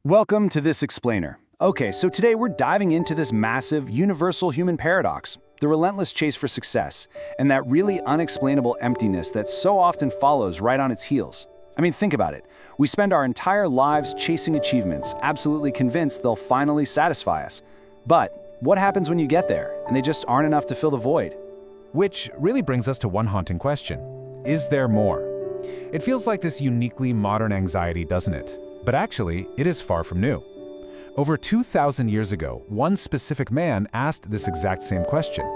Welcome to This Explainer. Okay, so today we're diving into this massive, universal human paradox, the relentless chase for success, and that really unexplainable emptiness that so often follows right on its heels. I mean, think about it. We spend our entire lives chasing achievements, absolutely convinced they'll finally satisfy us. But what happens when you get there, and they just aren't enough to fill the void? Which really brings us to one haunting question. Is there more? It feels like this uniquely modern anxiety, doesn't it? But actually, it is far from new. Over 2,000 years ago, one specific man asked this exact same question.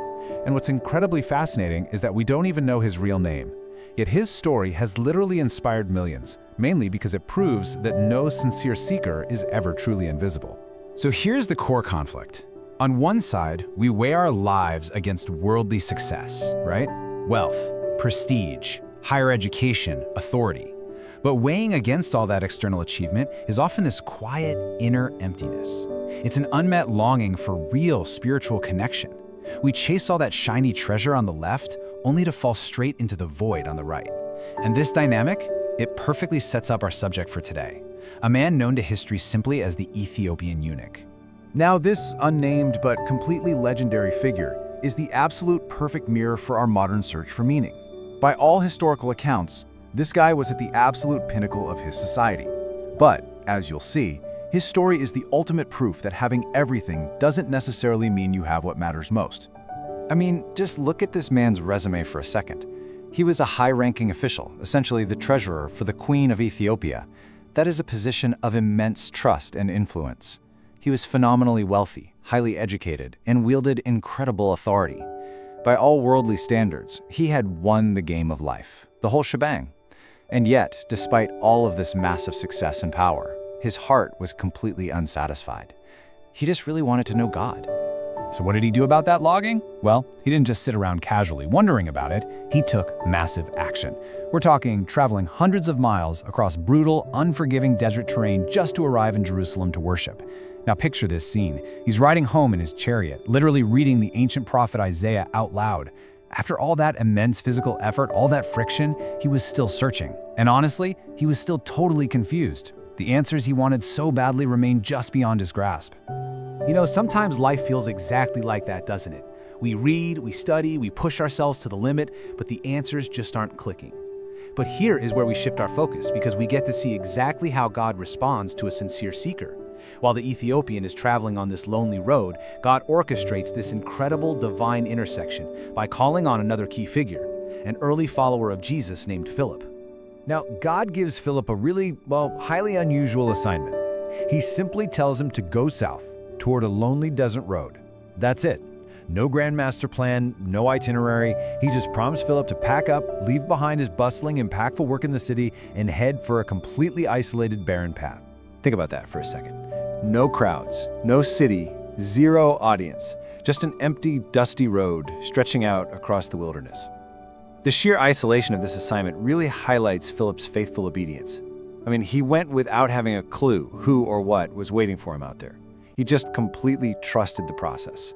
And what's incredibly fascinating is that we don't even know his real name. Yet his story has literally inspired millions, mainly because it proves that no sincere seeker is ever truly invisible. So here's the core conflict. On one side, we weigh our lives against worldly success, right? Wealth, prestige, higher education, authority. But weighing against all that external achievement is often this quiet inner emptiness. It's an unmet longing for real spiritual connection. We chase all that shiny treasure on the left, only to fall straight into the void on the right. And this dynamic, it perfectly sets up our subject for today. A man known to history simply as the Ethiopian Eunuch. Now, this unnamed but completely legendary figure is the absolute perfect mirror for our modern search for meaning. By all historical accounts, this guy was at the absolute pinnacle of his society. But, as you'll see, his story is the ultimate proof that having everything doesn't necessarily mean you have what matters most. I mean, just look at this man's resume for a second. He was a high-ranking official, essentially the treasurer for the Queen of Ethiopia. That is a position of immense trust and influence. He was phenomenally wealthy, highly educated, and wielded incredible authority. By all worldly standards, he had won the game of life, the whole shebang. And yet, despite all of this massive success and power, his heart was completely unsatisfied. He just really wanted to know God. So what did he do about that logging? Well, he didn't just sit around casually wondering about it, he took massive action. We're talking traveling hundreds of miles across brutal, unforgiving desert terrain just to arrive in Jerusalem to worship. Now picture this scene. He's riding home in his chariot, literally reading the ancient prophet Isaiah out loud. After all that immense physical effort, all that friction, he was still searching. And honestly, he was still totally confused. The answers he wanted so badly remained just beyond his grasp. You know, sometimes life feels exactly like that, doesn't it? We read, we study, we push ourselves to the limit, but the answers just aren't clicking. But here is where we shift our focus, because we get to see exactly how God responds to a sincere seeker. While the Ethiopian is traveling on this lonely road, God orchestrates this incredible divine intersection by calling on another key figure, an early follower of Jesus named Philip. Now, God gives Philip a really, highly unusual assignment. He simply tells him to go south, toward a lonely desert road. That's it. No grand master plan, no itinerary. He just promised Philip to pack up, leave behind his bustling, impactful work in the city, and head for a completely isolated, barren path. Think about that for a second. No crowds, no city, zero audience. Just an empty, dusty road stretching out across the wilderness. The sheer isolation of this assignment really highlights Philip's faithful obedience. I mean, he went without having a clue who or what was waiting for him out there. He just completely trusted the process.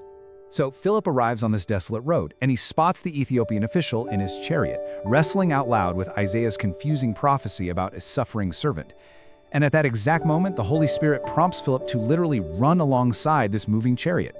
So Philip arrives on this desolate road, and he spots the Ethiopian official in his chariot, wrestling out loud with Isaiah's confusing prophecy about a suffering servant. And at that exact moment, the Holy Spirit prompts Philip to literally run alongside this moving chariot.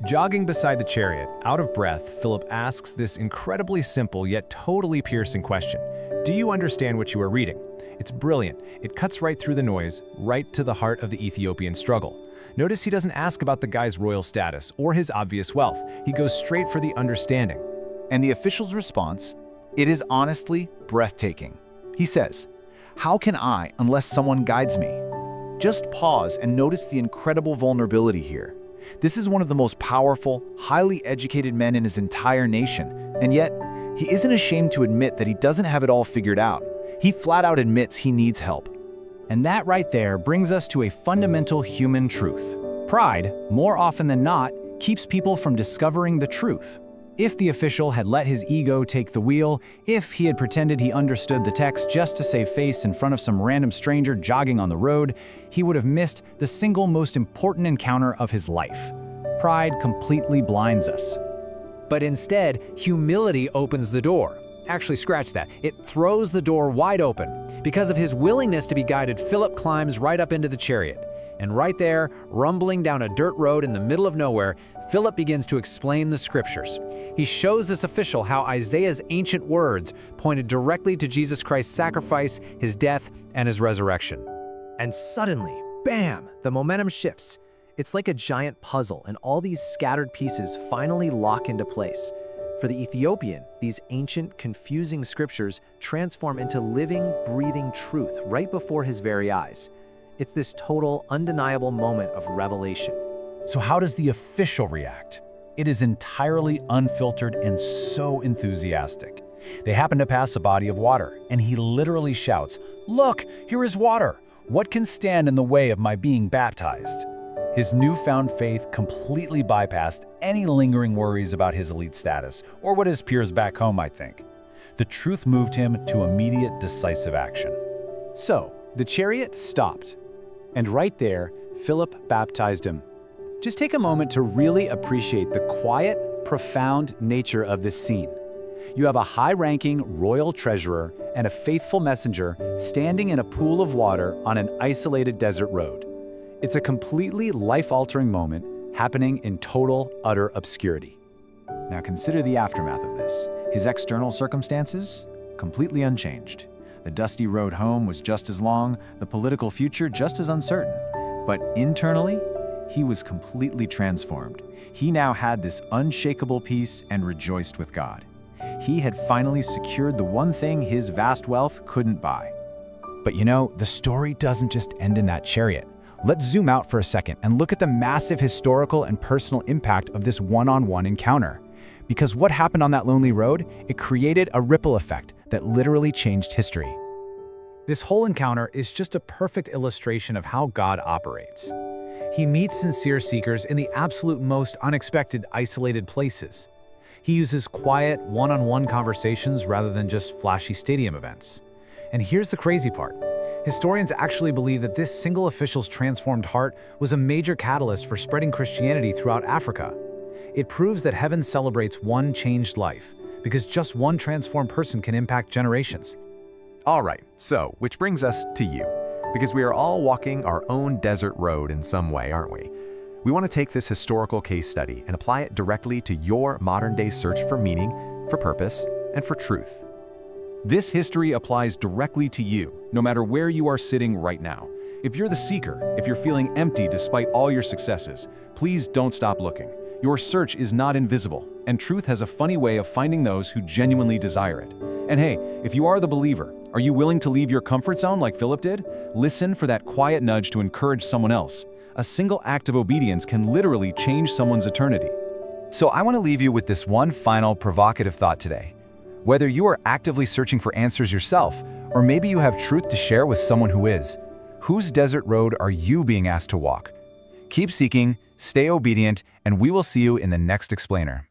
Jogging beside the chariot, out of breath, Philip asks this incredibly simple yet totally piercing question. Do you understand what you are reading? It's brilliant. It cuts right through the noise, right to the heart of the Ethiopian struggle. Notice he doesn't ask about the guy's royal status or his obvious wealth. He goes straight for the understanding. And the official's response? It is honestly breathtaking. He says, "How can I unless someone guides me?" Just pause and notice the incredible vulnerability here. This is one of the most powerful, highly educated men in his entire nation, and yet he isn't ashamed to admit that he doesn't have it all figured out. He flat out admits he needs help. And that right there brings us to a fundamental human truth. Pride, more often than not, keeps people from discovering the truth. If the official had let his ego take the wheel, if he had pretended he understood the text just to save face in front of some random stranger jogging on the road, he would have missed the single most important encounter of his life. Pride completely blinds us. But instead, humility opens the door. Actually, scratch that. It throws the door wide open. Because of his willingness to be guided, Philip climbs right up into the chariot. And right there, rumbling down a dirt road in the middle of nowhere, Philip begins to explain the scriptures. He shows this official how Isaiah's ancient words pointed directly to Jesus Christ's sacrifice, his death, and his resurrection. And suddenly, bam, the momentum shifts. It's like a giant puzzle, and all these scattered pieces finally lock into place. For the Ethiopian, these ancient, confusing scriptures transform into living, breathing truth right before his very eyes. It's this total, undeniable moment of revelation. So how does the official react? It is entirely unfiltered and so enthusiastic. They happen to pass a body of water, and he literally shouts, "Look, here is water! What can stand in the way of my being baptized?" His newfound faith completely bypassed any lingering worries about his elite status, or what his peers back home might think. The truth moved him to immediate, decisive action. So, the chariot stopped. And right there, Philip baptized him. Just take a moment to really appreciate the quiet, profound nature of this scene. You have a high-ranking royal treasurer and a faithful messenger standing in a pool of water on an isolated desert road. It's a completely life-altering moment happening in total, utter obscurity. Now consider the aftermath of this. His external circumstances, completely unchanged. The dusty road home was just as long, the political future just as uncertain. But internally, he was completely transformed. He now had this unshakable peace and rejoiced with God. He had finally secured the one thing his vast wealth couldn't buy. But you know, the story doesn't just end in that chariot. Let's zoom out for a second and look at the massive historical and personal impact of this one-on-one encounter. Because what happened on that lonely road, it created a ripple effect that literally changed history. This whole encounter is just a perfect illustration of how God operates. He meets sincere seekers in the absolute most unexpected, isolated places. He uses quiet, one-on-one conversations rather than just flashy stadium events. And here's the crazy part. Historians actually believe that this single official's transformed heart was a major catalyst for spreading Christianity throughout Africa. It proves that heaven celebrates one changed life, because just one transformed person can impact generations. All right, so which brings us to you, because we are all walking our own desert road in some way, aren't we? We want to take this historical case study and apply it directly to your modern-day search for meaning, for purpose, and for truth. This history applies directly to you, no matter where you are sitting right now. If you're the seeker, if you're feeling empty despite all your successes, please don't stop looking. Your search is not invisible, and truth has a funny way of finding those who genuinely desire it. And hey, if you are the believer, are you willing to leave your comfort zone like Philip did? Listen for that quiet nudge to encourage someone else. A single act of obedience can literally change someone's eternity. So I want to leave you with this one final provocative thought today. Whether you are actively searching for answers yourself, or maybe you have truth to share with someone who is, whose desert road are you being asked to walk? Keep seeking, stay obedient, and we will see you in the next explainer.